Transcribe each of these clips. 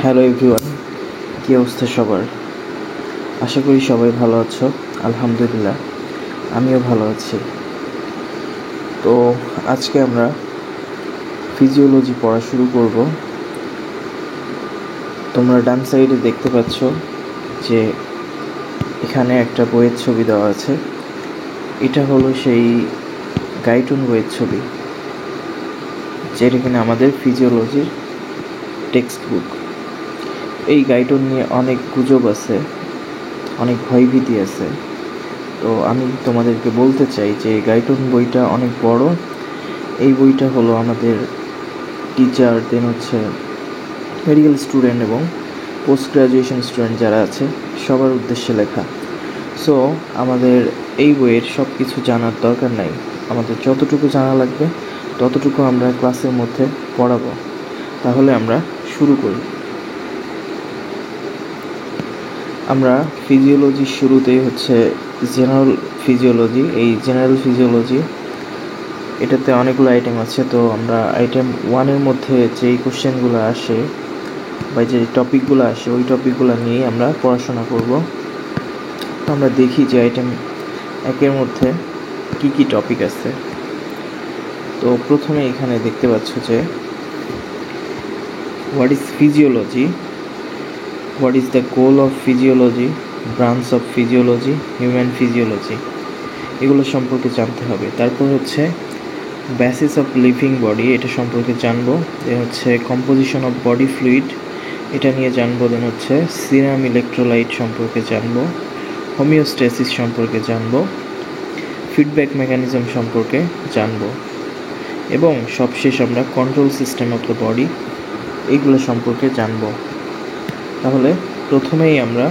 Hello everyone, কী অবস্থা সবার? আশা করি সবাই ভালো আছো। আলহামদুলিল্লাহ, আমিও ভালো আছি। তো আজকে আমরা ফিজিওলজি পড়া শুরু করব। তোমরা ডান সাইডে দেখতে পাচ্ছ যে এখানে একটা বইয়ের ছবি দেওয়া আছে। এটা হলো সেই গাইটন বইয়ের ছবি, যেটা কিনা আমাদের ফিজিওলজির টেক্সট বুক। এই গাইটন নিয়ে অনেক গুজব আছে, অনেক ভয়ভীতি আছে। তো আমি তোমাদেরকে বলতে চাই যে গাইটন বইটা অনেক বড়। এই বইটা হলো আমাদের টিচার, দেন হচ্ছে মেডিকেল স্টুডেন্ট এবং পোস্ট গ্রাজুয়েশন স্টুডেন্ট যারা আছে সবার উদ্দেশ্যে লেখা। সো আমাদের এই বইয়ের সব কিছু জানার দরকার নাই। আমাদের যতটুকু জানা লাগবে ততটুকু আমরা ক্লাসের মধ্যে পড়াবো। তাহলে আমরা শুরু করি। আমরা ফিজিওলজির শুরুতেই হচ্ছে জেনারেল ফিজিওলজি। এই জেনারেল ফিজিওলজি এটাতে অনেকগুলো আইটেম আছে। তো আমরা আইটেম 1-এর মধ্যে যেই কোশ্চেনগুলো আসে বা যে টপিকগুলো আসে ওই টপিকগুলো নিয়েই আমরা পড়াশোনা করব। তো আমরা দেখি যে আইটেম 1-এর মধ্যে কি কি টপিক আছে। তো প্রথমে এখানে দেখতে পাচ্ছ যে what is physiology, what is the goal of physiology, branch of physiology, human physiology, এগুলো সম্পর্কে জানতে হবে। তারপর হচ্ছে বেসিস অফ লিভিং বডি, এটা সম্পর্কে জানবো। দেন হচ্ছে কম্পোজিশন অফ বডি ফ্লুইড, এটা নিয়ে জানবো। দেন হচ্ছে সিরাম ইলেকট্রোলাইট সম্পর্কে জানবো, হোমিওস্ট্যাসিস সম্পর্কে জানবো, ফিডব্যাক মেকানিজম সম্পর্কে জানবো, এবং সবশেষ আমরা control system of the body এইগুলো সম্পর্কে জানবো। তাহলে প্রথমেই আমরা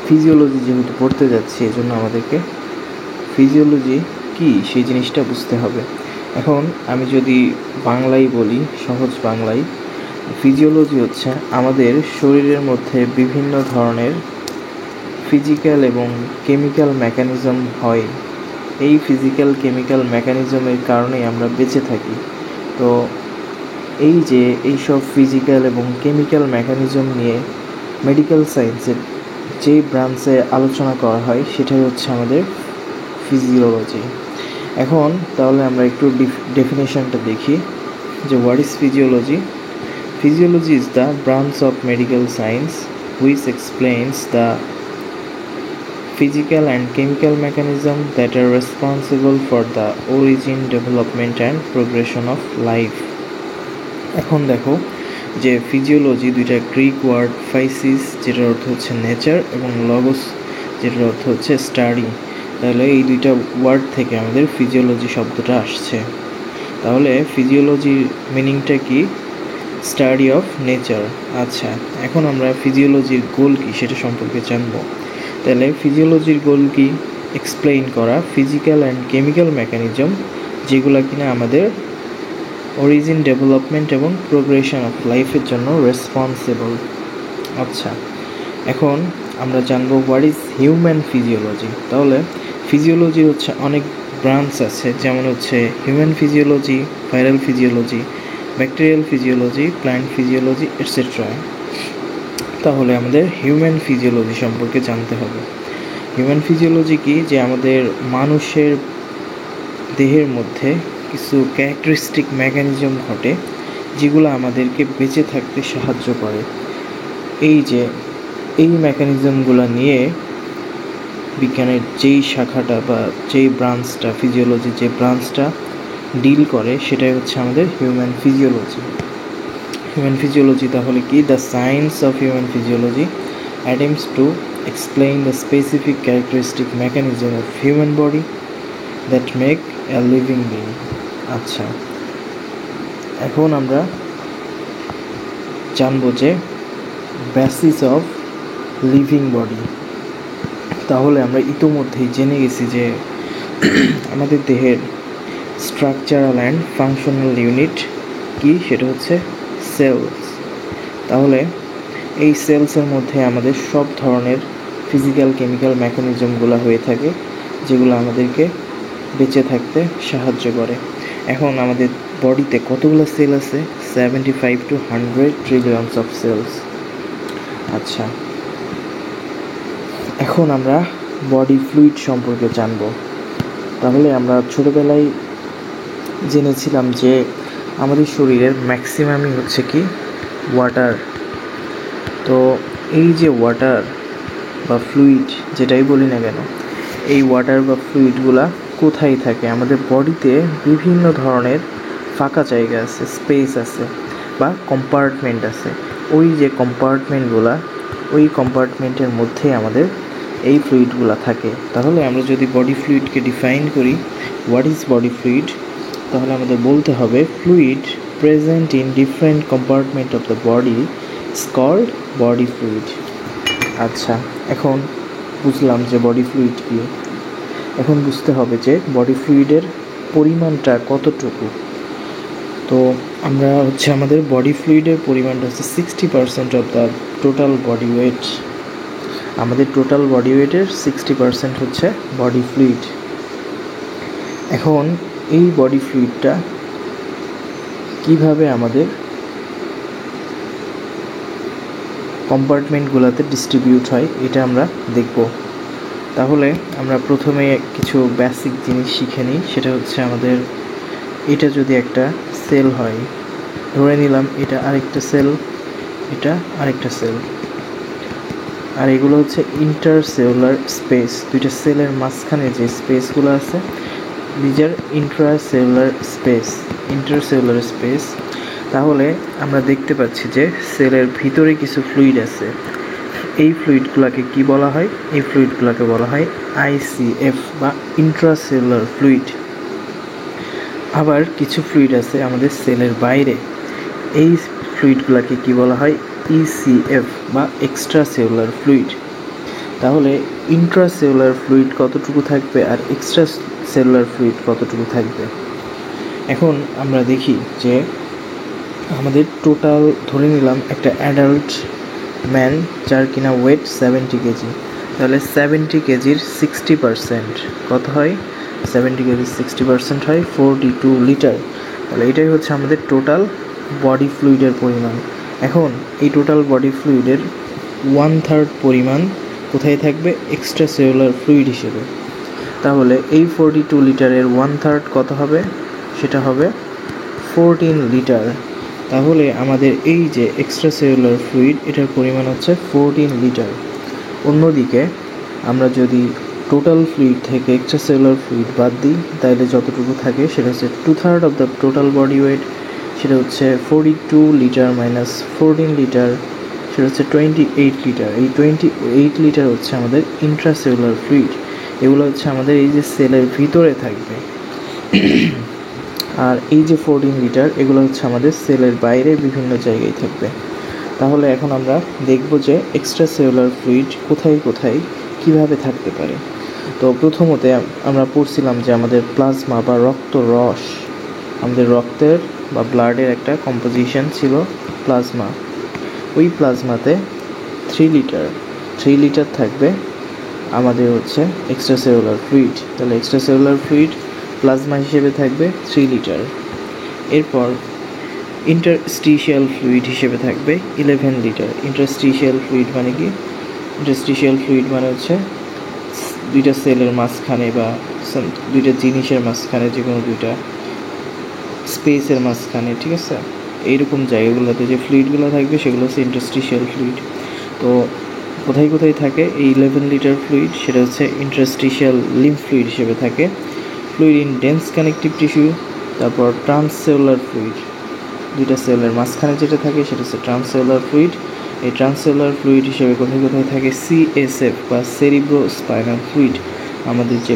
ফিজিওলজি যেহেতু পড়তে যাচ্ছি, এজন্য আমাদেরকে ফিজিওলজি কি সেই জিনিসটা বুঝতে হবে। এখন আমি যদি বাংলায় বলি, সহজ বাংলায়, ফিজিওলজি হচ্ছে আমাদের শরীরের মধ্যে বিভিন্ন ধরনের ফিজিক্যাল এবং কেমিক্যাল মেকানিজম হয়। এই ফিজিক্যাল কেমিক্যাল মেকানিজমের কারণেই আমরা বেঁচে থাকি। তো এই যে এইসব ফিজিক্যাল এবং কেমিক্যাল মেকানিজম নিয়ে মেডিকেল সায়েন্সের যে ব্রাঞ্চে আলোচনা করা হয় সেটাই হচ্ছে আমাদের ফিজিওলজি। এখন তাহলে আমরা একটু ডেফিনেশনটা দেখি যে what is physiology. Physiology is the branch of medical science which explains the physical and chemical mechanisms that are responsible for the origin, development and progression of life. এখন দেখো যে ফিজিওলজি দুইটা গ্রিক ওয়ার্ড, ফাইসিস যেটার অর্থ হচ্ছে nature এবং logos যেটার অর্থ হচ্ছে স্টাডি। তাহলে এই দুইটা ওয়ার্ড থেকে আমাদের ফিজিওলজি শব্দটা আসছে। তাহলে ফিজিওলজির মিনিংটা কি? Study of nature. আচ্ছা, এখন আমরা ফিজিওলজির গোল কি সেটা সম্পর্কে জানব। তাহলে ফিজিওলজির গোল কি? এক্সপ্লেইন করা ফিজিক্যাল অ্যান্ড কেমিক্যাল মেকানিজম যেগুলো কিনা আমাদের অরিজিন, ডেভেলপমেন্ট এবং প্রোগ্রেশন অফ লাইফের জন্য রেসপন্সিবল। আচ্ছা, এখন আমরা জানবো হোয়াট ইজ হিউম্যান ফিজিওলজি। তাহলে ফিজিওলজির হচ্ছে অনেক ব্রাঞ্চ আছে, যেমন হচ্ছে human physiology, viral physiology, bacterial physiology, plant physiology etcetera. তাহলে আমাদের হিউম্যান ফিজিওলজি সম্পর্কে জানতে হবে। হিউম্যান ফিজিওলজি কি? যে আমাদের মানুষের দেহের মধ্যে কিছু ক্যারেক্টারিস্টিক মেকানিজম ঘটে যেগুলো আমাদেরকে বেঁচে থাকতে সাহায্য করে। এই মেকানিজমগুলো নিয়ে বিজ্ঞানের যেই শাখাটা বা যেই ব্রাঞ্চটা, ফিজিওলজি যে ব্রাঞ্চটা ডিল করে সেটাই হচ্ছে আমাদের হিউম্যান ফিজিওলজি। হিউম্যান ফিজিওলজি তাহলে কি? The science of human physiology attempts to explain the specific characteristic mechanism of human body that make a living being. আচ্ছা, এখন আমরা জানবো যে বেসিস অফ লিভিং বডি। তাহলে আমরা ইতোমধ্যেই জেনে গেছি যে আমাদের দেহের স্ট্রাকচারাল অ্যান্ড ফাংশনাল ইউনিট কি? সেটা হচ্ছে সেলস। তাহলে এই সেলসের মধ্যে আমাদের সব ধরনের ফিজিক্যাল কেমিক্যাল মেকানিজমগুলো হয়ে থাকে, যেগুলো আমাদেরকে বেঁচে থাকতে সাহায্য করে। এখন আমাদের বডিতে কতগুলো সেল আছে? 75 to 100 ট্রিলিয়নস অফ সেলস। আচ্ছা, এখন আমরা বডি ফ্লুইড সম্পর্কে জানব। তাহলে আমরা ছোটোবেলায় জেনেছিলাম যে আমাদের শরীরের ম্যাক্সিমামই হচ্ছে কি ওয়াটার। তো এই যে ওয়াটার বা ফ্লুইড যেটাই বলি না কেন, এই ওয়াটার বা ফ্লুইডগুলা কোথায় থাকে? আমাদের বডিতে বিভিন্ন ধরনের ফাঁকা জায়গা আছে, স্পেস আছে বা কম্পার্টমেন্ট আছে। ওই যে কম্পার্টমেন্টগুলা, ওই কম্পার্টমেন্টের মধ্যে আমাদের এই ফ্লুইডগুলা থাকে। তাহলে আমরা যদি বডি ফ্লুইডকে ডিফাইন করি, হোয়াট ইজ বডি ফ্লুইড, তাহলে আমাদের বলতে হবে fluid present in different compartment of the body is called body fluid. আচ্ছা, এখন বুঝলাম যে বডি ফ্লুইড কী। এখন বুঝতে হবে যে বডি ফ্লুইডের পরিমাণটা কতটুকু। তো আমরা হচ্ছে আমাদের বডি ফ্লুইডের পরিমাণটা হচ্ছে 60% of the total body weight. আমাদের টোটাল বডি ওয়েটের 60% হচ্ছে বডি ফ্লুইড। এখন এই বডি ফ্লুইডটা কিভাবে আমাদের কম্পার্টমেন্টগুলোতে ডিস্ট্রিবিউট হয় এটা আমরা দেখব। তাহলে আমরা প্রথমে কিছু বেসিক জিনিস শিখে নিই। সেটা হচ্ছে আমাদের, এটা যদি একটা সেল হয়, ধরে নিলাম এটা আরেকটা সেল, এটা আরেকটা সেল, আর এগুলো হচ্ছে ইন্টারসেলুলার স্পেস। দুইটা সেলের মাঝখানে যে স্পেসগুলো আছে, these are intracellular space, intercellular space. তাহলে আমরা দেখতে পাচ্ছি যে সেলের ভিতরে কিছু ফ্লুইড আছে। এই ফ্লুইডগুলোকে কি বলা হয়? এই ফ্লুইডগুলোকে বলা হয় আইসিএফ বা ইন্ট্রাসেলুলার ফ্লুইড। আবার কিছু ফ্লুইড আছে আমাদের সেলের বাইরে, এই ফ্লুইডগুলোকে কি বলা হয়? ইসিএফ বা এক্সট্রা সেলুলার ফ্লুইড। তাহলে ইন্ট্রাসেলুলার ফ্লুইড কতটুকু থাকবে আর এক্সট্রা সেলুলার ফ্লুইড কতটুকু থাকবে? এখন আমরা দেখি যে আমাদের টোটাল ধরে নিলাম একটা অ্যাডাল্ট ম্যান যার কিনা ওয়েট 70 কেজি। তাহলে 70 কেজির 60% কত হয়? 70 কেজির 60% হয় 42 লিটার। তাহলে এটাই হচ্ছে আমাদের টোটাল বডি ফ্লুইডের পরিমাণ। এখন এই টোটাল বডি ফ্লুইডের 1/3 পরিমাণ কোথায় থাকবে? এক্সট্রা সেলুলার ফ্লুইড হিসেবে। তাহলে এই 42 লিটারের 1/3 কত হবে? সেটা হবে 14 লিটার। তাহলে আমাদের এই যে এক্সট্রা সেলুলার ফ্লুইড, এটার পরিমাণ হচ্ছে 14 লিটার। অন্যদিকে আমরা যদি টোটাল ফ্লুইড থেকে এক্সট্রা সেলুলার ফ্লুইড বাদ দিই, তাহলে যতটুকু থাকে সেটা হচ্ছে 2/3 of the total body weight. সেটা হচ্ছে 42 লিটার মাইনাস 14 লিটার, সেটা হচ্ছে 28 লিটার। এই 28 লিটার হচ্ছে আমাদের ইন্ট্রাসেলুলার ফ্লুইড। এগুলো হচ্ছে আমাদের এই যে সেলের ভিতরে থাকবে। আর এই যে 14 লিটার, এগুলো হচ্ছে আমাদের সেলের বাইরে বিভিন্ন জায়গায় থাকবে। তাহলে এখন আমরা দেখব যে এক্সট্রা সেলুলার ফ্লুইড কোথায় কোথায় কিভাবে থাকতে পারে। তো প্রথমতে আমরা পড়ছিলাম যে আমাদের প্লাজমা বা রক্ত রস, আমাদের রক্তের বা ব্লাডের একটা কম্পোজিশন ছিল প্লাজমা। ওই প্লাজমাতে 3 লিটার থাকবে আমাদের হচ্ছে এক্সট্রা সেলুলার ফ্লুইড। তাহলে এক্সট্রা সেলুলার ফ্লুইড প্লাজমা হিসেবে থাকবে 3 লিটার। এরপর ইন্টারস্টিশিয়াল ফ্লুইড হিসেবে থাকবে 11 লিটার। ইন্টারস্টিশিয়াল ফ্লুইড মানে কি? ইন্টারস্টিশিয়াল ফ্লুইড মানে হচ্ছে দুইটা সেলের মাঝখানে বা দুইটা জিনিসের মাঝখানে, যে কোনো দুইটা স্পেসের মাঝখানে, ঠিক আছে, এইরকম জায়গাগুলোতে যে ফ্লুইডগুলো থাকবে সেগুলো হচ্ছে ইন্টারস্টিশিয়াল ফ্লুইড। তো কোথায় কোথায় থাকে এই 11 লিটার ফ্লুইড? সেটা হচ্ছে ইন্টারস্টিশিয়াল লিম্ফ ফ্লুইড হিসেবে থাকে, fluid in dense connective tissue, তারপর ট্রান্সসেলুলার ফ্লুইড, দুইটা সেলের মাঝখানে যেটা থাকে সেটা হচ্ছে ট্রান্সসেলুলার ফ্লুইড। এই ট্রান্সসেলুলার ফ্লুইড হিসেবে কোথায় কোথায় থাকে? সিএসএফ বা সেরিব্রো স্পাইনাল ফ্লুইড। আমাদের যে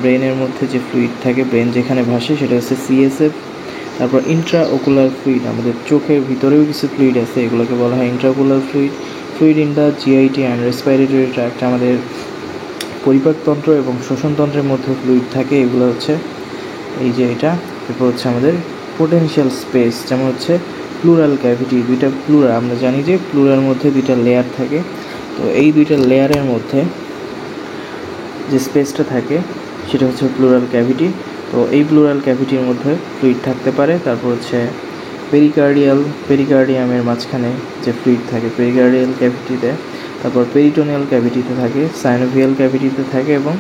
ব্রেনের মধ্যে যে ফ্লুইড থাকে, ব্রেন যেখানে ভাসে, সেটা হচ্ছে সিএসএফ। তারপর ইন্ট্রাওকুলার ফ্লুইড, আমাদের চোখের ভিতরেও কিছু ফ্লুইড আছে, এগুলোকে বলা হয় intraocular fluid. Fluid in the GIT and respiratory tract, আমাদের পরিপাকতন্ত্র এবং শ্বসনতন্ত্রের মধ্যে ফ্লুইড থাকে, এগুলো হচ্ছে এই যে এটা। এরপর হচ্ছে আমাদের পোটেনশিয়াল স্পেস, যেমন হচ্ছে প্লুরাল ক্যাভিটি, দুইটা প্লুরা, আমরা জানি যে প্লুরার মধ্যে দুইটা লেয়ার থাকে। তো এই দুইটা লেয়ারের মধ্যে যে স্পেসটা থাকে সেটা হচ্ছে প্লুরাল ক্যাভিটি। তো এই প্লুরাল ক্যাভিটির মধ্যে ফ্লুইড থাকতে পারে। তারপর হচ্ছে পেরিকার্ডিয়ামের মাঝখানে যে ফ্লুইড থাকে পেরিকার্ডিয়াল ক্যাভিটিতে, তারপর পেরিটোনিয়াল ক্যাভিটিতে থাকে, সাইনোভিয়াল ক্যাভিটিতে থাকে, এবং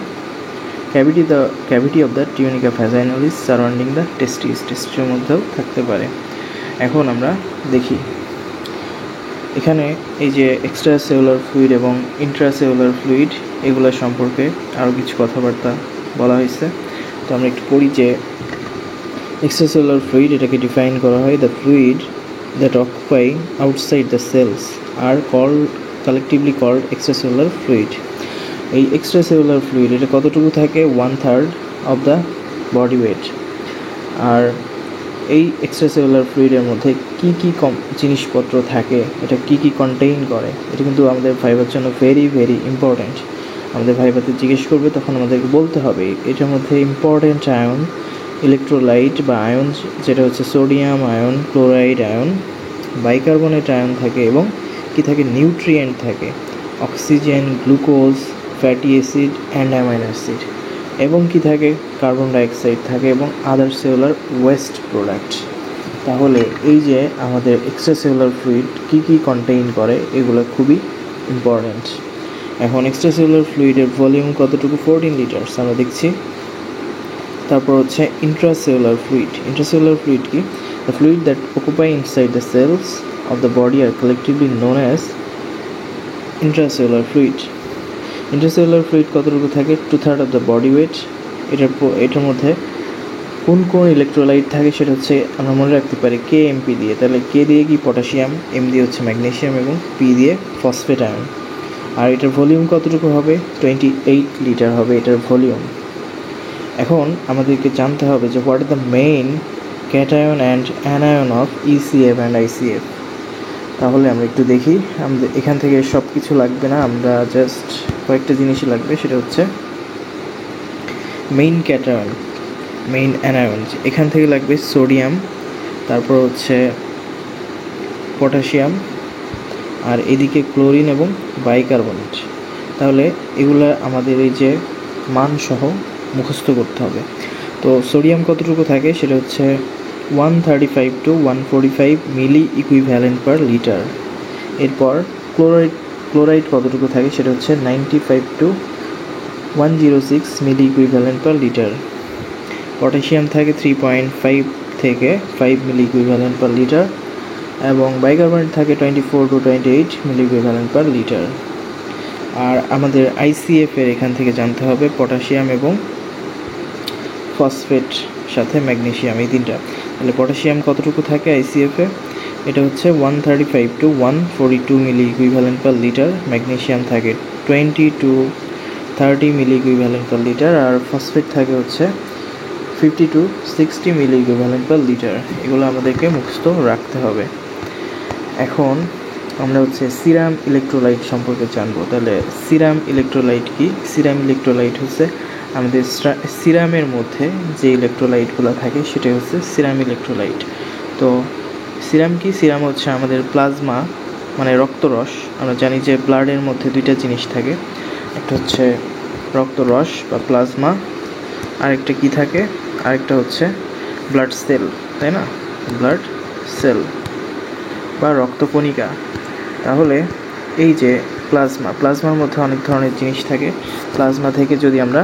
cavity of the tunica vaginalis surrounding the টেস্টিসের মধ্যেও থাকতে পারে। এখন আমরা দেখি এখানে এই যে এক্সট্রা সেলুলার ফ্লুইড এবং ইন্ট্রাসেলুলার ফ্লুইড এগুলো সম্পর্কে আরও কিছু কথাবার্তা বলা হয়েছে। তো আমরা একটু পড়ি যে এক্সট্রাসেলুলার ফ্লুইড এটাকে ডিফাইন করা হয়, the fluid that occupy outside the cells are collectively called extracellular fluid. এই এক্সট্রাসেলুলার ফ্লুইড এটা কতটুকু থাকে? 1/3 অফ দ্য বডি ওয়েট। আর এই এক্সট্রাসেলুলার ফ্লুইডের মধ্যে কী কী জিনিসপত্র থাকে, এটা কী কী কন্টেইন করে, এটা কিন্তু আমাদের ভাইবার জন্য ভেরি ভেরি ইম্পর্ট্যান্ট। আমাদের ভাইবাতে জিজ্ঞেস করবে তখন আমাদেরকে বলতে হবে এটার মধ্যে ইম্পর্ট্যান্ট আয়ন, ইলেকট্রোলাইট বা আয়ন যেটা হচ্ছে sodium ion, chloride ion, bicarbonate ion থাকে, এবং কি থাকে? নিউট্রিয়েন্ট থাকে, oxygen, glucose, fatty acid and amino acid, এবং কি থাকে? কার্বন ডাইঅক্সাইড থাকে এবং আদার সেলুলার ওয়েস্ট প্রোডাক্ট। তাহলে এই যে আমাদের এক্সট্রাসেলুলার ফ্লুইড কী কী কন্টেইন করে এগুলো খুবই ইম্পর্ট্যান্ট। এখন এক্সট্রাসেলুলার ফ্লুইডের ভলিউম কতটুকু? 14 লিটার্স আমরা দেখছি। তারপর হচ্ছে ইন্ট্রাসেলুলার ফ্লুইড। ইন্ট্রাসেলুলার ফ্লুইড কি? The fluid that occupy inside the cells of the body are collectively known as intracellular fluid. Intracellular fluid কতটুকু থাকে? 2/3 অফ দ্য বডি ওয়েট। এটার মধ্যে কোন কোন ইলেকট্রোলাইট থাকে সেটা হচ্ছে আমরা মনে রাখতে পারি KMP দিয়ে। তাহলে K দিয়ে কি? পটাশিয়াম, M দিয়ে হচ্ছে ম্যাগনেসিয়াম, এবং P দিয়ে ফসফেট আয়ন। আর এটার ভলিউম কতটুকু হবে? 28 লিটার হবে এটার ভলিউম। এখন আমাদেরকে জানতে হবে যে what are the main cation and anion of ECF and ICF। তাহলে আমরা একটু দেখি, আমাদের এখান থেকে সব কিছু লাগবে না, আমরা জাস্ট কয়েকটা জিনিসই লাগবে। সেটা হচ্ছে মেইন ক্যাটায়ন, মেইন অ্যানায়ন। এখান থেকে লাগবে সোডিয়াম, তারপর হচ্ছে পটাশিয়াম, আর এদিকে ক্লোরিন এবং বাইকার্বনেট। তাহলে এগুলো আমাদের এই যে মানসহ মুখস্থ করতে হবে। তো সোডিয়াম কতটুকু থাকে সেটা হচ্ছে 135 to 145 milli equivalent per litre. এরপর ক্লোরাইড কতটুকু থাকে সেটা হচ্ছে 95 to 106 milli equivalent per litre. Potassium থাকে 3.5 থেকে 5 মিলি ইকুইভ্যালেন্ট পার লিটার, এবং বাইকার্বনেট থাকে 24 to 28 milli equivalent per litre. আর আমাদের ICF এর এখান থেকে জানতে হবে পটাশিয়াম এবং ফসফেট সাথে ম্যাগনেসিয়াম, এই তিনটা। তাহলে পটাশিয়াম কতটুকু থাকে ICF এ? এটা হচ্ছে 135 to 142 milli equivalent per litre. Magnesium থাকে 20 to 30 milli equivalent per litre, আর ফসফেট থাকে হচ্ছে 50 to 60 milli equivalent per litre. এগুলো আমাদেরকে মুখস্থ রাখতে হবে। এখন আমরা হচ্ছে সিরাম ইলেকট্রোলাইট সম্পর্কে জানবো। তাহলে সিরাম ইলেকট্রোলাইট কি? সিরাম ইলেকট্রোলাইট হচ্ছে আমাদের সিরামের মধ্যে যে ইলেকট্রোলাইটগুলো থাকে সেটা হচ্ছে সিরাম ইলেকট্রোলাইট। তো সিরাম কি? সিরাম হচ্ছে আমাদের প্লাজমা, মানে রক্তরস। আমরা জানি যে ব্লাডের মধ্যে দুইটা জিনিস থাকে, একটা হচ্ছে রক্তরস বা প্লাজমা, আরেকটা কি থাকে? আরেকটা হচ্ছে ব্লাড সেল, তাই না? ব্লাড সেল বা রক্তকণিকা। তাহলে এই যে প্লাজমার মধ্যে অনেক ধরনের জিনিস থাকে। প্লাজমা থেকে যদি আমরা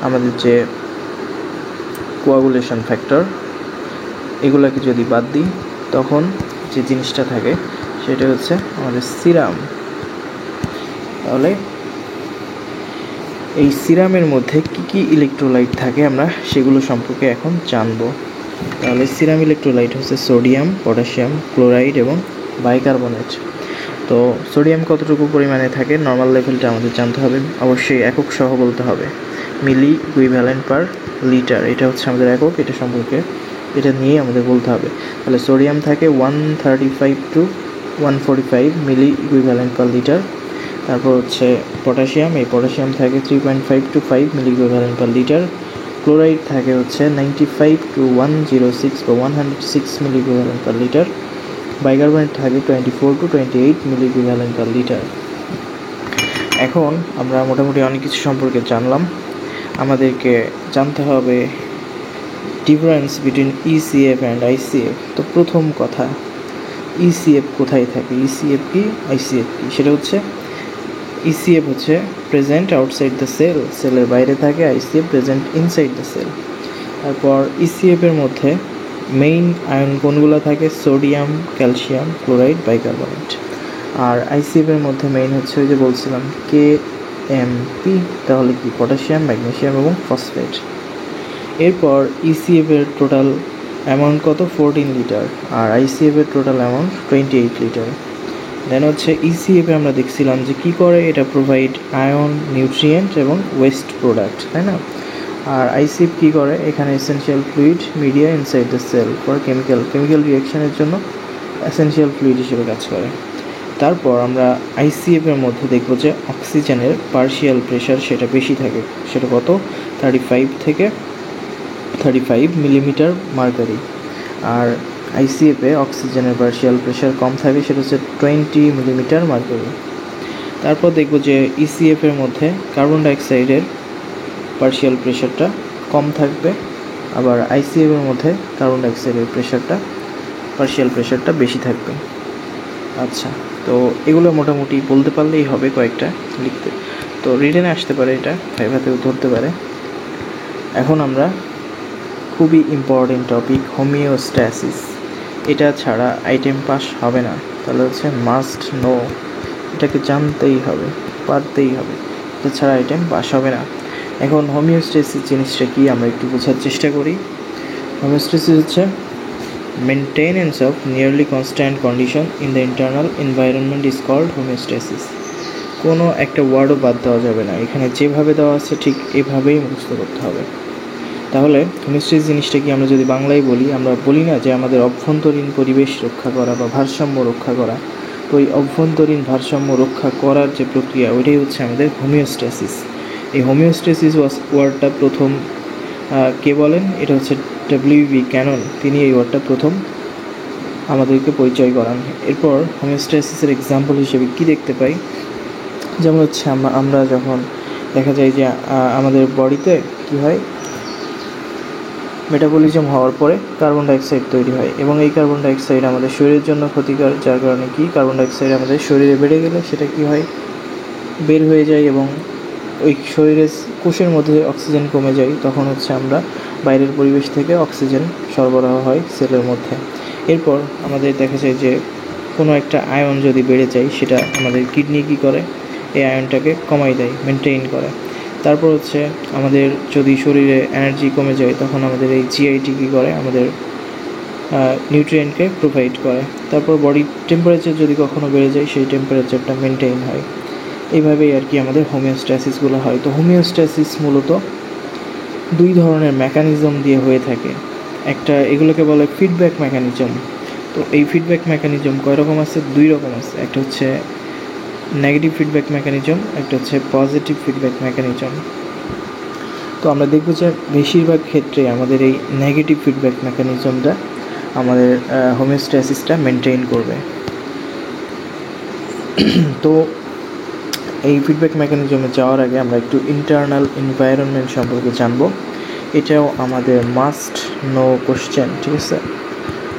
আমাদের যে কোয়াগুলেশন ফ্যাক্টর এগুলোকে যদি বাদ দিই, তখন যে জিনিসটা থাকে সেটা হচ্ছে আমাদের সিরাম। তাহলে এই সিরামের মধ্যে কি কি ইলেকট্রোলাইট থাকে আমরা সেগুলো সম্পর্কে এখন জানব। তাহলে সিরাম ইলেকট্রোলাইট হচ্ছে সোডিয়াম, পটাশিয়াম, ক্লোরাইড এবং বাইকার্বনেট। তো সোডিয়াম কতটুকু পরিমাণে থাকে নর্মাল লেভেলটা আমাদের জানতে হবে, অবশ্যই একক সহ বলতে হবে। মিলি ইকুইভ্যালেন্ট পার লিটার, এটা হচ্ছে আমাদের একক, এটা সম্পর্কে এটা নিয়ে আমাদের বলতে হবে। তাহলে সোডিয়াম থাকে 135 to 145 milli equivalent per litre. তারপর হচ্ছে পটাশিয়াম, এই পটাশিয়াম থাকে 3.5 to 5 milli equivalent per litre. Chloride থাকে হচ্ছে 95 to 106 বা 106 মিলি ইকুইভ্যালেন্ট পার লিটার। বাইকার্বনেট থাকে 24 to 28 milli equivalent per litre. এখন আমরা মোটামুটি অনেক কিছু সম্পর্কে জানলাম। আমাদেরকে জানতে হবে difference between ECF and ICF. তো প্রথম কথা, ইসিএফ কোথায় থাকে, ইসিএফ কি, আইসিএফ কি? সেটা হচ্ছে ইসিএফ হচ্ছে প্রেজেন্ট আউটসাইড দ্য সেল, সেলের বাইরে থাকে। ICF present inside the cell. তারপর ইসিএফের মধ্যে মেইন আয়ন কোনগুলো থাকে? Sodium, calcium, chloride, bicarbonate. আর আইসিএফের মধ্যে মেইন হচ্ছে ওই যে বলছিলাম KMP, তাহলে কি? পটাশিয়াম, ম্যাগনেসিয়াম এবং ফসফেট। এরপর ইসিএফের টোটাল অ্যামাউন্ট কত? 14 লিটার। আর আইসিএফের টোটাল অ্যামাউন্ট 28 লিটার। দেন হচ্ছে ইসিএফে আমরা দেখছিলাম যে কী করে, এটা প্রোভাইড আয়ন, নিউট্রিয়েন্ট এবং ওয়েস্ট প্রোডাক্ট, তাই না? আর আইসিএফ কী করে? এখানে essential fluid media inside the cell for chemical রিয়াকশনের জন্য এসেনশিয়াল ফ্লুইড হিসেবে কাজ করে। তারপর আমরা আইসিএফের মধ্যে দেখব যে অক্সিজেনের পার্শিয়াল প্রেশার সেটা বেশি থাকে। সেটা কত? 35 থেকে 35 মিলিমিটার মার্কারি। আর আইসিএফে অক্সিজেনের পার্শিয়াল প্রেশার কম থাকে, সেটা হচ্ছে 20 মিলিমিটার মার্কারি। তারপর দেখব যে ইসিএফের মধ্যে কার্বন ডাইঅক্সাইডের পার্শিয়াল প্রেশারটা কম থাকবে, আবার আইসিএফের মধ্যে কার্বন ডাইঅক্সাইডের পার্শিয়াল প্রেশারটা বেশি থাকবে। আচ্ছা, তো এগুলো মোটামুটি বলতে পারলেই হবে, কয়েকটা লিখতে। তো রিটেনে আসতে পারে, এটা ভাইভাতেও ধরতে পারে। এখন আমরা খুবই ইম্পর্টেন্ট টপিক, হোমিওস্ট্যাসিস। এটা ছাড়া আইটেম পাস হবে না। তাহলে হচ্ছে মাস্ট নো, এটাকে জানতেই হবে, পারতেই হবে, এটা ছাড়া আইটেম পাস হবে না। এখন হোমিওস্ট্যাসিস জিনিসটা কি আমরা একটু বোঝার চেষ্টা করি। হোমিওস্ট্যাসিস হচ্ছে maintenance of nearly constant condition in the internal environment is called homeostasis. কোনো একটা ওয়ার্ডও বাদ দেওয়া যাবে না, এখানে যেভাবে দেওয়া আছে ঠিক এভাবেই মুখস্থ করতে হবে। তাহলে হোমিওস্ট্যাসিস জিনিসটা কি আমরা যদি বাংলায় বলি, আমরা বলি না যে আমাদের অভ্যন্তরীণ পরিবেশ রক্ষা করা বা ভারসাম্য রক্ষা করা। তো এই অভ্যন্তরীণ ভারসাম্য রক্ষা করার যে প্রক্রিয়া, ওইটাই হচ্ছে আমাদের হোমিওস্ট্যাসিস। এই হোমিওস্ট্যাসিস ওয়ার্ডটা প্রথম কে বলেন? এটা হচ্ছে WV ক্যানন। তিনি এই ওয়ার্ডটা প্রথম আমাদেরকে পরিচয় করান। এরপর হোমিওস্ট্যাসিসের এক্সাম্পল হিসেবে কি দেখতে পাই? যেমন হচ্ছে আমরা যখন দেখা যায় যে আমাদের বডিতে কি হয়, মেটাবলিজম হওয়ার পরে কার্বন ডাইঅক্সাইড তৈরি হয়, এবং এই কার্বন ডাইঅক্সাইড আমাদের শরীরের জন্য ক্ষতিকর। যার কারণে কি, কার্বন ডাইঅক্সাইড আমাদের শরীরে বেড়ে গেলে সেটা কি হয়, বের হয়ে যায়, এবং ওই শরীরের কোষের মধ্যে অক্সিজেন কমে যায়। তখন হচ্ছে আমরা বাইরের পরিবেশ থেকে অক্সিজেন সরবরাহ হয় সেলের মধ্যে। এরপর আমাদের দেখা যায় যে কোনো একটা আয়ন যদি বেড়ে যায়, সেটা আমাদের কিডনি কী করে, এই আয়নটাকে কমাই দেয়, মেনটেইন করে। তারপর হচ্ছে আমাদের যদি শরীরে এনার্জি কমে যায়, তখন আমাদের এই জিআইটি কী করে, আমাদের নিউট্রিয়েন্টকে প্রোভাইড করে। তারপর বডির টেম্পারেচার যদি কখনো বেড়ে যায়, সেই টেম্পারেচারটা মেনটেইন হয়। এইভাবেই আর কি আমাদের হোমিওস্ট্যাসিসগুলো হয়। তো হোমিওস্ট্যাসিস মূলত দুই ধরনের মেকানিজম দিয়ে হয়ে থাকে। একটা, এগুলোকে বলে ফিডব্যাক মেকানিজম। তো এই ফিডব্যাক মেকানিজম কয় রকম আছে? দুই রকম আছে। একটা হচ্ছে নেগেটিভ ফিডব্যাক মেকানিজম, একটা হচ্ছে পজিটিভ ফিডব্যাক মেকানিজম। তো আমরা দেখব যে বেশিরভাগ ক্ষেত্রে আমাদের এই নেগেটিভ ফিডব্যাক মেকানিজমটা আমাদের হোমিওস্ট্যাসিসটা মেনটেইন করবে। তো এই ফিডব্যাক মেকানিজমে যাওয়ার আগে আমরা একটু ইন্টারনাল এনভায়রনমেন্ট সম্পর্কে জানব। এটাও আমাদের মাস্ট নো কোশ্চেন, ঠিক আছে?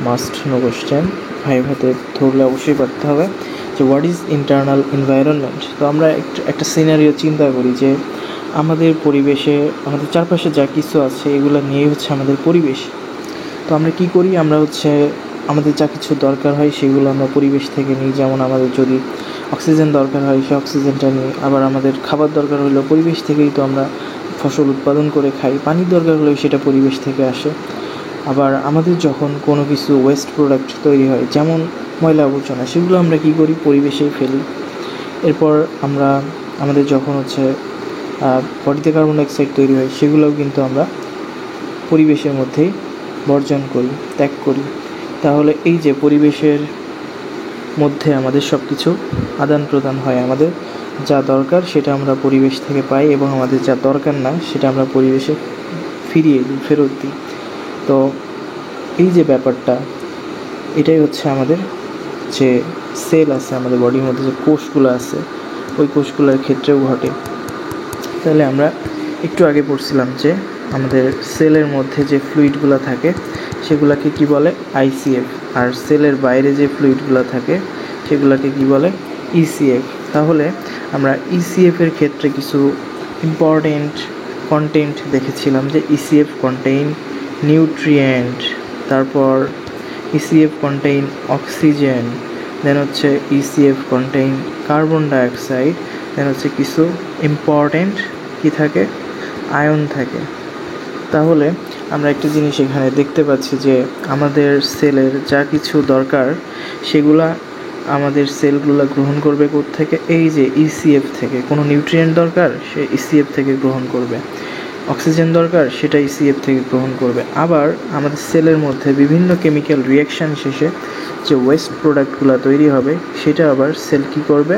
মাস্ট নো কোশ্চেন, ভাইভাতে ধরলে অবশ্যই পারতে হবে যে হোয়াট ইজ ইন্টারনাল এনভায়রনমেন্ট। তো আমরা একটা সিনারিও চিন্তা করি যে আমাদের পরিবেশে, আমাদের চারপাশে যা কিছু আছে, এগুলো নিয়েই হচ্ছে আমাদের পরিবেশ। তো আমরা কি করি, আমরা হচ্ছে আমাদের যা কিছু দরকার হয় সেগুলো আমরা পরিবেশ থেকে নিই। যেমন আমাদের যদি অক্সিজেন দরকার হয়, সেই অক্সিজেনটা নিই। আবার আমাদের খাবার দরকার হলেও পরিবেশ থেকেই তো আমরা ফসল উৎপাদন করে খাই। পানির দরকার হলেও সেটা পরিবেশ থেকে আসে। আবার আমাদের যখন কোনো কিছু ওয়েস্ট প্রোডাক্ট তৈরি হয়, যেমন ময়লা আবর্জনা, সেগুলো আমরা কী করি, পরিবেশেই ফেলি। এরপর আমরা আমাদের যখন হচ্ছে বডিতে কার্বন ডাইঅক্সাইড তৈরি হয়, সেগুলোও কিন্তু আমরা পরিবেশের মধ্যেই বর্জন করি, ত্যাগ করি। তাহলে এই যে পরিবেশের মধ্যে আমাদের সব কিছু আদান প্রদান হয়, আমাদের যা দরকার সেটা আমরা পরিবেশ থেকে পাই, এবং আমাদের যা দরকার না সেটা আমরা পরিবেশে ফেরত দিই। তো এই যে ব্যাপারটা, এটাই হচ্ছে আমাদের যে সেল আছে, আমাদের বডির মধ্যে যে কোষগুলো আছে, ওই কোষগুলোর ক্ষেত্রেও ঘটে। তাহলে আমরা একটু আগে পড়ছিলাম যে আমাদের সেলের মধ্যে যে ফ্লুইডগুলো থাকে সেগুলোকে কি বলে? আইসিএফ। আর সেলের বাইরে যে ফ্লুইডগুলো থাকে সেগুলোকে কি বলে? ইসিএফ। তাহলে আমরা ইসিএফের ক্ষেত্রে কিছু ইম্পর্টেন্ট কন্টেন্ট দেখেছিলাম যে ইসিএফ কন্টেইন নিউট্রিয়েন্ট, তারপর ইসিএফ কন্টেইন অক্সিজেন, দেন হচ্ছে ইসিএফ কন্টেইন কার্বন ডাইঅক্সাইড, দেন হচ্ছে কিছু ইম্পর্টেন্ট কি থাকে? আয়ন থাকে। তাহলে আমরা একটা জিনিস এখানে দেখতে পাচ্ছি যে আমাদের সেলের যা কিছু দরকার সেগুলা আমাদের সেলগুলো গ্রহণ করবে কোত্থেকে? এই যে ইসিএফ থেকে। কোনো নিউট্রিয়েন্ট দরকার, সে ইসিএফ থেকে গ্রহণ করবে। অক্সিজেন দরকার, সেটা ইসিএফ থেকে গ্রহণ করবে। আবার আমাদের সেলের মধ্যে বিভিন্ন কেমিক্যাল রিয়াকশান শেষে যে ওয়েস্ট প্রোডাক্টগুলো তৈরি হবে সেটা আবার সেল কী করবে?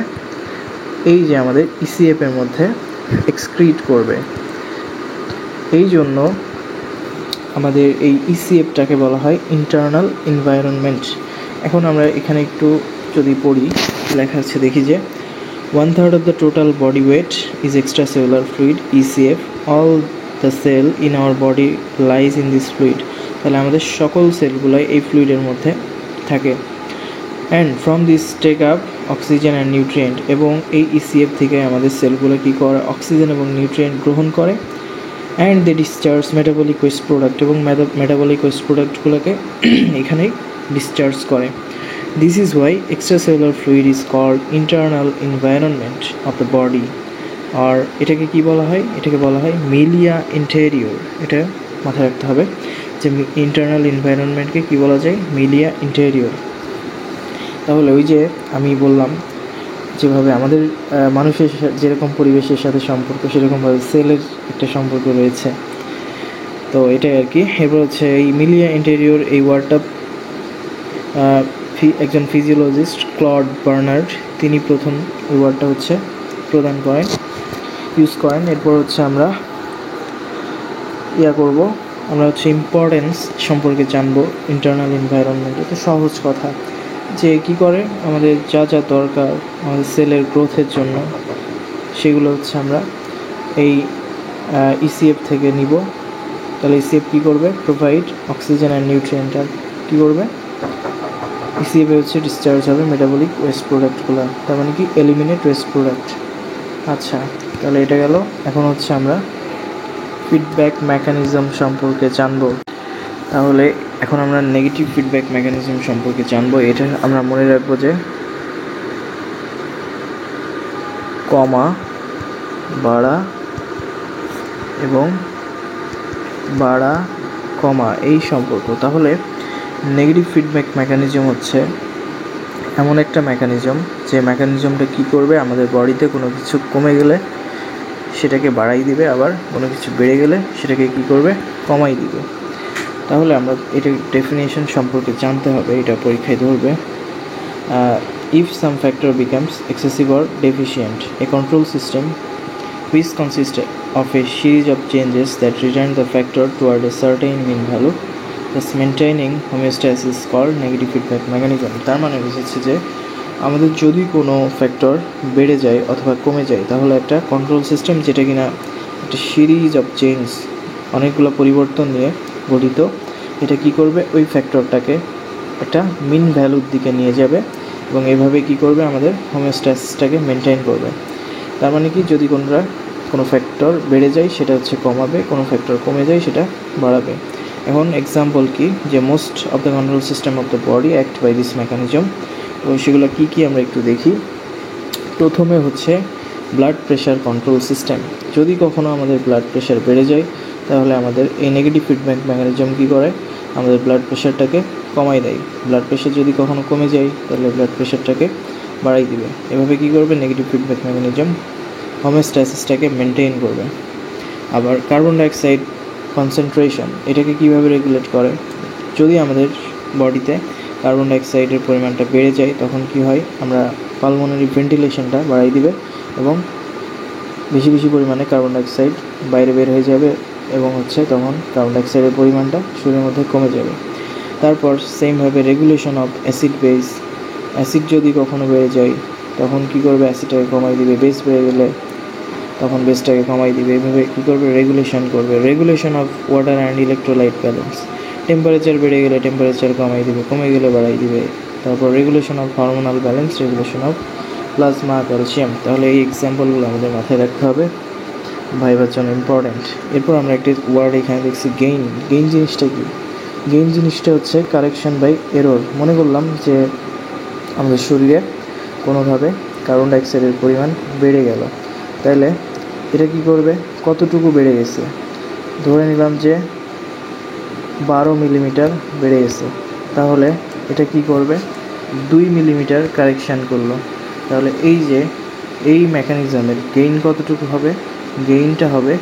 এই যে আমাদের ইসিএফের মধ্যে এক্সক্রিট করবে। এই জন্য আমাদের এই ইসিএফটাকে বলা হয় ইন্টারনাল এনভায়রনমেন্ট। এখন আমরা এখানে একটু যদি পড়ি, লেখা আছে দেখি যে 1/3 of the total body weight is extracellular fluid ECF. All the cell in our body lies in this fluid. তাহলে আমাদের সকল সেলগুলাই এই ফ্লুইডের মধ্যে থাকে। And from this take up oxygen and nutrient, এবং এই ইসিএফ থেকে আমাদের সেলগুলো কী করে? অক্সিজেন এবং নিউট্রিয়েন্ট গ্রহণ করে। And they discharge metabolic waste product, এবং মেটাবলিক ওয়েস্ট প্রোডাক্টগুলোকে এখানেই ডিসচার্জ করে। This is why extracellular fluid is called internal environment of the body. আর এটাকে কি বলা হয়? এটাকে বলা হয় মিলিয়া ইন্টেরিয়র। এটা মাথায় রাখতে হবে যে ইন্টারনাল এনভায়রনমেন্টকে কি বলা যায়? মিলিয়া ইন্টেরিয়র। তাহলে ওই যে আমি বললাম যেভাবে আমাদের মানুষের যেরকম পরিবেশের সাথে সম্পর্ক সেরকমভাবে সেলের একটা সম্পর্ক রয়েছে। তো এটাই আর কি। এরপর হচ্ছে এই মিলিয়া ইন্টেরিয়র, এই ওয়ার্ডটা একজন ফিজিওলজিস্ট ক্লড বার্নার্ড তিনি প্রথম এই ওয়ার্ডটা হচ্ছে ইউজ করেন। এরপর হচ্ছে আমরা আমরা হচ্ছে ইম্পর্টেন্স সম্পর্কে জানবো ইন্টারনাল এনভায়রনমেন্টে। তো সহজ কথা যে কি করে আমাদের যা যা দরকার আমাদের সেলের গ্রোথের জন্য সেগুলো হচ্ছে আমরা এই ইসিএফ থেকে নিব। তাহলে ইসিএফ কী করবে? Provide oxygen and nutrient. আর কী করবে? ইসিএফে হচ্ছে ডিসচার্জ হবে মেটাবলিক ওয়েস্ট প্রোডাক্টগুলো, তার মানে কি? Eliminate waste product. আচ্ছা, তাহলে এটা গেল। এখন হচ্ছে আমরা ফিডব্যাক মেকানিজম সম্পর্কে জানবো। তাহলে এখন আমরা নেগেটিভ ফিডব্যাক মেকানিজম সম্পর্কে জানবো। এটা আমরা মনে রাখবো যে কমা, বাড়া এবং বাড়া কমা এই সম্পর্ক। তাহলে নেগেটিভ ফিডব্যাক মেকানিজম হচ্ছে এমন একটা মেকানিজম যে মেকানিজমটা কী করবে? আমাদের বডিতে কোনো কিছু কমে গেলে সেটাকে বাড়াই দিবে, আবার কোনো কিছু বেড়ে গেলে সেটাকে কী করবে? কমাই দিবে। তাহলে আমরা এটা ডেফিনেশন সম্পর্কে জানতে হবে, এটা পরীক্ষায় ধরবে। If some factor becomes excessive or deficient, A control system which consists of a series of changes that return the factor toward a certain mean value, thus maintaining homeostasis is called negative feedback mechanism. তার মানে বুঝাচ্ছে যে আমাদের যদি কোনো factor বেড়ে যায় অথবা কমে যায় তাহলে একটা কন্ট্রোল সিস্টেম, যেটা কিনা একটা সিরিজ অফ চেঞ্জ, অনেকগুলো পরিবর্তন নিয়ে গঠিত, এটা কি করবে? ওই ফ্যাক্টরটাকে একটা মিন ভ্যালুর দিকে নিয়ে যাবে এবং এভাবে কি করবে? আমাদের হোমিওস্ট্যাসিসটাকে মেনটেন করবে। তার মানে কি? যদি কোনো ফ্যাক্টর বেড়ে যায় সেটা হচ্ছে কমাবে, কোনো ফ্যাক্টর কমে যায় সেটা বাড়াবে। এখন এক্সাম্পল কি? যে most of the control system of the body act by this mechanism. তো সেগুলো কী কী আমরা একটু দেখি। প্রথমে হচ্ছে ব্লাড প্রেশার কন্ট্রোল সিস্টেম। যদি কখনো আমাদের ব্লাড প্রেশার বেড়ে যায় তাহলে আমাদের এই নেগেটিভ ফিডব্যাক মেকানিজম কী করে? আমাদের ব্লাড প্রেশারটাকে কমাই দেয়। ব্লাড প্রেশার যদি কখনো কমে যায় তাহলে ব্লাড প্রেশারটাকে বাড়াই দিবে। এভাবে কী করবে? নেগেটিভ ফিডব্যাক মেকানিজম হোমিওস্ট্যাসিসটাকে মেনটেন করবে। আবার কার্বন ডাইঅক্সাইড কনসেন্ট্রেশন, এটাকে কীভাবে রেগুলেট করে? যদি আমাদের বডিতে কার্বন ডাইঅক্সাইডের পরিমাণটা বেড়ে যায় তখন কি হয়? আমরা পালমোনারি ভেন্টিলেশনটা বাড়াই দিবে এবং বেশি বেশি পরিমাণে কার্বন ডাইঅক্সাইড বাইরে বের হয়ে যাবে এবং হচ্ছে তখন কার্বন ডাইঅক্সাইডের পরিমাণটা শরীরের মধ্যে কমে যাবে। তারপর সেমভাবে regulation of acid base, acid যদি কখনো বেড়ে যায় তখন কী করবে, অ্যাসিডটাকে কমাই দিবে। বেস বেড়ে গেলে তখন বেসটাকে কমাই দিবে। এভাবে কী করবে, রেগুলেশন করবে। Regulation of water and electrolyte balance, temperature বেড়ে গেলে টেম্পারেচার কমাই দিবে, কমে গেলে বাড়াই দিবে। তারপর regulation of hormonal balance, regulation of plasma calcium. তাহলে এই এক্সাম্পলগুলো আমাদের মাথায় রাখতে হবে, ভাইবার জন্য ইম্পর্ট্যান্ট। এরপর আমরা একটি ওয়ার্ড এখানে দেখছি গেইন। গেইন জিনিসটা কি? গেইন জিনিসটা হচ্ছে কারেকশন বাই এরর। মনে করলাম যে আমাদের শরীরে কোনোভাবে কার্বন ডাইঅক্সাইডের পরিমাণ বেড়ে গেল, তাহলে এটা কি করবে, কতটুকু বেড়ে গেছে? ধরে নিলাম যে 12 মিলিমিটার বেড়ে গেছে, তাহলে এটা কি করবে, 2 মিলিমিটার কারেকশান করলো। তাহলে এই যে এই মেকানিজমের গেইন কতটুকু হবে? গেইনটা হবে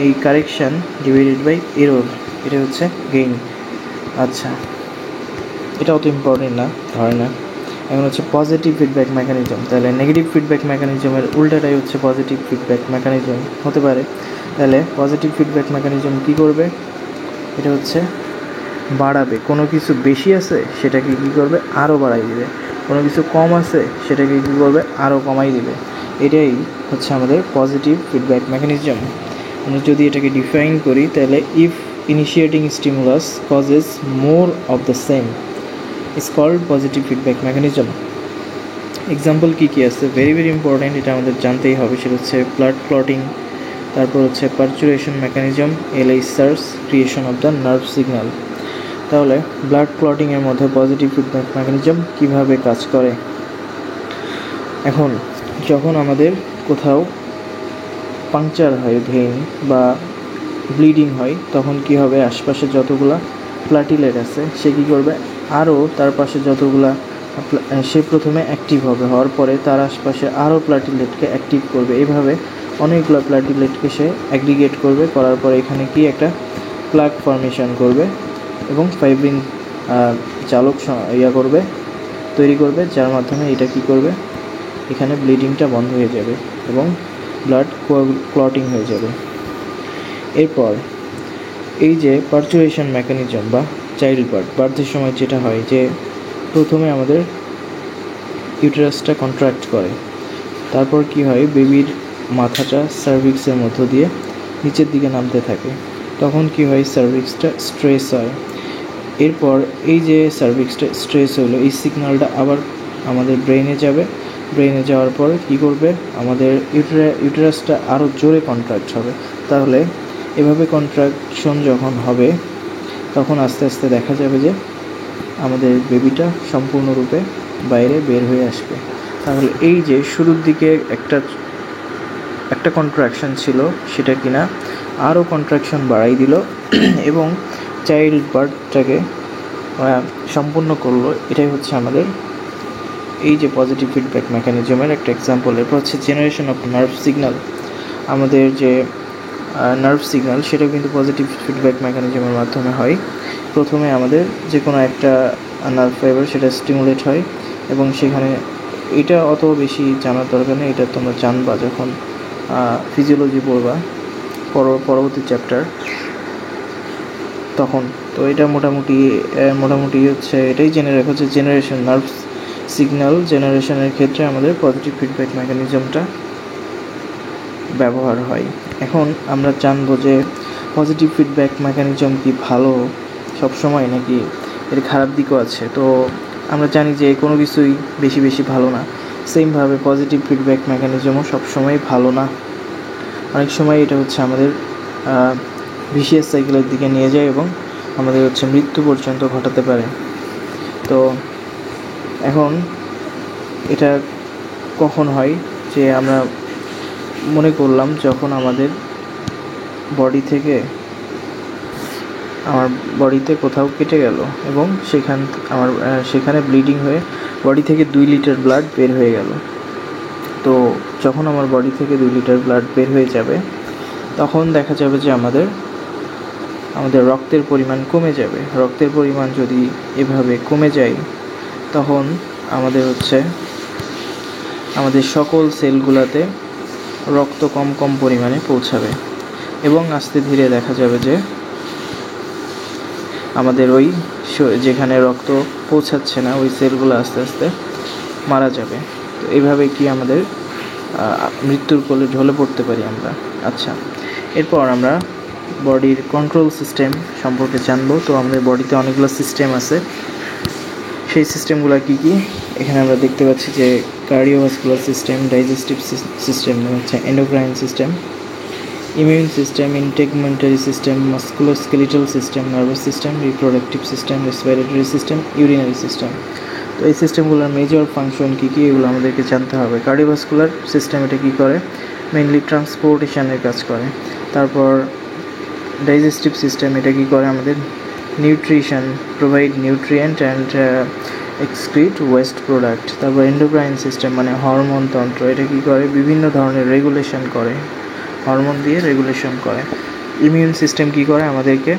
এই কারেকশান ডিভাইডেড বাই এরর, এটা হচ্ছে গেইন। আচ্ছা, এটা অত ইম্পর্টেন্ট না, ধরে না। এখন হচ্ছে পজিটিভ ফিডব্যাক মেকানিজম। তাহলে নেগেটিভ ফিডব্যাক মেকানিজমের উল্টাটাই হচ্ছে পজিটিভ ফিডব্যাক মেকানিজম হতে পারে। তাহলে পজিটিভ ফিডব্যাক মেকানিজম কী করবে, এটা হচ্ছে বাড়াবে। কোনো কিছু বেশি আছে সেটাকে কী করবে, আরও বাড়াই দিবে। কোনো কিছু কম আছে সেটাকে কী করবে, আরও কমাই দিবে। এটাই হচ্ছে আমাদের পজিটিভ ফিডব্যাক মেকানিজম। আমরা যদি এটাকে ডিফাইন করি, তাহলে if initiating stimulus causes more of the same is called positive feedback mechanism. Example কী কী আছে, ভেরি ভেরি ইম্পর্ট্যান্ট, এটা আমাদের জানতেই হবে। সেটা হচ্ছে ব্লাড ক্লটিং, তারপর হচ্ছে পারচুরেশন মেকানিজম, এলএইচআরস, creation of the nerve signal. তাহলে ব্লাড ক্লটিংয়ের মধ্যে পজিটিভ ফিডব্যাক মেকানিজম কীভাবে কাজ করে? এখন যখন আমাদের কোথাও পাংচার হয় ভেইন বা ব্লিডিং হয়, তখন কি হবে, আশপাশে যতগুলা প্লাটিলেট আছে সে কী করবে, আরও তার পাশে যতগুলা সে প্রথমে অ্যাক্টিভ হবে, হওয়ার পরে তার আশপাশে আরও প্লাটিলেটকে অ্যাক্টিভ করবে। এইভাবে অনেকগুলো প্লাটিলেটকে সে অ্যাগ্রিগেট করবে, করার পরে এখানে কি একটা প্লাগ ফর্মেশন করবে এবং ফাইব্রিন চালক করবে, তৈরি করবে, যার মাধ্যমে এটা কি করবে, এখানে ব্লিডিংটা বন্ধ হয়ে যাবে এবং ব্লাড ক্লটিং হয়ে যাবে। এরপর এই যে পারচুরেশন মেকানিজম বা চাইল্ড বার্থের সময় যেটা হয়, যে প্রথমে আমাদের ইউটেরাসটা কন্ট্রাক্ট করে, তারপর কি হয়, বেবির মাথাটা সার্ভিক্সের মধ্য দিয়ে নিচের দিকে নামতে থাকে, তখন কি হয়, সার্ভিক্সটা স্ট্রেস হয়। এরপর এই যে সার্ভিক্সটা স্ট্রেস হলো, এই সিগন্যালটা আবার আমাদের ব্রেইনে যাবে। ব্রেইনে যাওয়ার পর কি করবে, আমাদের ইউটেরাসটা আরও জোরে কন্ট্রাক্ট হবে। তাহলে এভাবে কন্ট্রাকশন যখন হবে, তখন আস্তে আস্তে দেখা যাবে যে আমাদের বেবিটা সম্পূর্ণরূপে বাইরে বের হয়ে আসবে। তাহলে এই যে শুরুর দিকে একটা কন্ট্রাকশন ছিল, সেটা কিনা আরও কন্ট্রাকশন বাড়াই দিল এবং চাইল্ড বার্থটাকে সম্পূর্ণ করলো। এটাই হচ্ছে আমাদের এই যে পজিটিভ ফিডব্যাক মেকানিজমের একটা এক্সাম্পল। এরপর হচ্ছে জেনারেশন অফ নার্ভ সিগন্যাল। আমাদের যে নার্ভ সিগন্যাল, সেটাও কিন্তু পজিটিভ ফিডব্যাক মেকানিজমের মাধ্যমে হয়। প্রথমে আমাদের যে কোনো একটা নার্ভ ফাইবার সেটা স্টিমুলেট হয় এবং সেখানে, এটা অত বেশি জানার দরকার নেই, এটা তোমরা জানবা যখন ফিজিওলজি পড়বা পরবর্তী চ্যাপ্টার তখন। তো এটা মোটামুটি হচ্ছে এটাই জেনে রাখা, হচ্ছে জেনারেশন নার্ভ সিগন্যাল জেনারেশনের ক্ষেত্রে আমাদের পজিটিভ ফিডব্যাক মেকানিজমটা ব্যবহার হয়। এখন আমরা জানবো যে পজিটিভ ফিডব্যাক মেকানিজম কি ভালো সবসময়, নাকি এর খারাপ দিকও আছে। তো আমরা জানি যে কোনো কিছুই বেশি ভালো না, সেমভাবে পজিটিভ ফিডব্যাক মেকানিজমও সবসময় ভালো না। অনেক সময় এটা হচ্ছে আমাদের ভিসিয়াস সাইকেলের দিকে নিয়ে যায় এবং আমাদের হচ্ছে মৃত্যু পর্যন্ত ঘটাতে পারে। তো এখন এটা কখন হয়, যে আমরা মনে করলাম যখন আমাদের বডিতে কোথাও কেটে গেল এবং সেখানে ব্লিডিং হয়ে বডি থেকে 2 লিটার ব্লাড বের হয়ে গেল। তো যখন আমার বডি থেকে 2 লিটার ব্লাড বের হয়ে যাবে, তখন দেখা যাবে যে আমাদের রক্তের পরিমাণ কমে যাবে। রক্তের পরিমাণ যদি এভাবে কমে যায়, তখন আমাদের সকল সেলগুলোতে রক্ত কম পরিমাণে পৌঁছাবে এবং আস্তে ধীরে দেখা যাবে যে আমাদের যেখানে রক্ত পৌঁছাচ্ছে না, ওই সেলগুলো আস্তে আস্তে মারা যাবে। তো এইভাবে কি আমাদের মৃত্যুর কোলে ঢলে পড়তে পারি আমরা। আচ্ছা, এরপর আমরা বডির কন্ট্রোল সিস্টেম সম্পর্কে জানবো। তো আমাদের বডিতে অনেকগুলো সিস্টেম আছে, সেই সিস্টেমগুলো কী কী এখানে আমরা দেখতে পাচ্ছি যে কার্ডিওভাস্কুলার সিস্টেম, ডাইজেস্টিভ সিস্টেম হচ্ছে endocrine system, immune system, integumentary system, musculoskeletal system, nervous system, reproductive system, respiratory system, urinary system. তো এই সিস্টেমগুলোর মেজর ফাংশন কী কী এগুলো আমাদেরকে জানতে হবে। কার্ডিওভাস্কুলার সিস্টেম এটা কী করে, মেইনলি ট্রান্সপোর্টেশনের কাজ করে। তারপর ডাইজেস্টিভ সিস্টেম এটা কী করে, আমাদের nutrition, provide nutrient and excrete waste product. তারপর এন্ডোক্রাইন সিস্টেম মানে হরমোন তন্ত্র, এটা কী করে, বিভিন্ন ধরনের রেগুলেশন করে, হরমোন দিয়ে রেগুলেশন করে। ইমিউন সিস্টেম কী করে, আমাদেরকে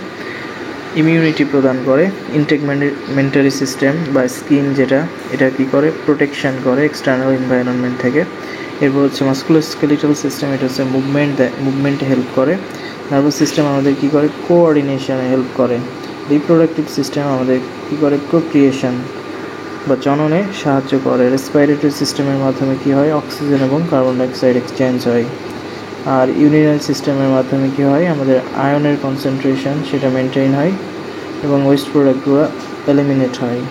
ইমিউনিটি প্রদান করে। ইন্টেগুমেন্টারি সিস্টেম বা স্কিন যেটা, এটা কী করে, প্রোটেকশন করে এক্সটার্নাল এনভায়রনমেন্ট থেকে। এরপর হচ্ছে মাস্কুলোস্কেলিটাল সিস্টেম, এটা হচ্ছে মুভমেন্টে হেল্প করে। নার্ভাস সিস্টেম আমাদের কী করে, কোঅর্ডিনেশনে হেল্প করে। রিপ্রোডাক্টিভ সিস্টেম আমাদের কী করে, প্রোক্রিয়েশন বা জননে সাহায্য করে। রেসপিরেটরি সিস্টেমের মাধ্যমে কী হয়, অক্সিজেন এবং কার্বন ডাইঅক্সাইড এক্সচেঞ্জ হয়। আর ইউরিনারি সিস্টেমের মাধ্যমে কী হয়, আমাদের আয়নের কনসেন্ট্রেশন সেটা মেনটেন হয় এবং ওয়েস্ট প্রোডাক্টগুলো এলিমিনেট হয়।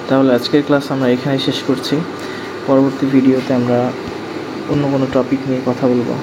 তাহলে আজকের ক্লাস আমরা এখানেই শেষ করছি। পরবর্তী ভিডিওতে আমরা অন্য কোনো টপিক নিয়ে কথা বলবো।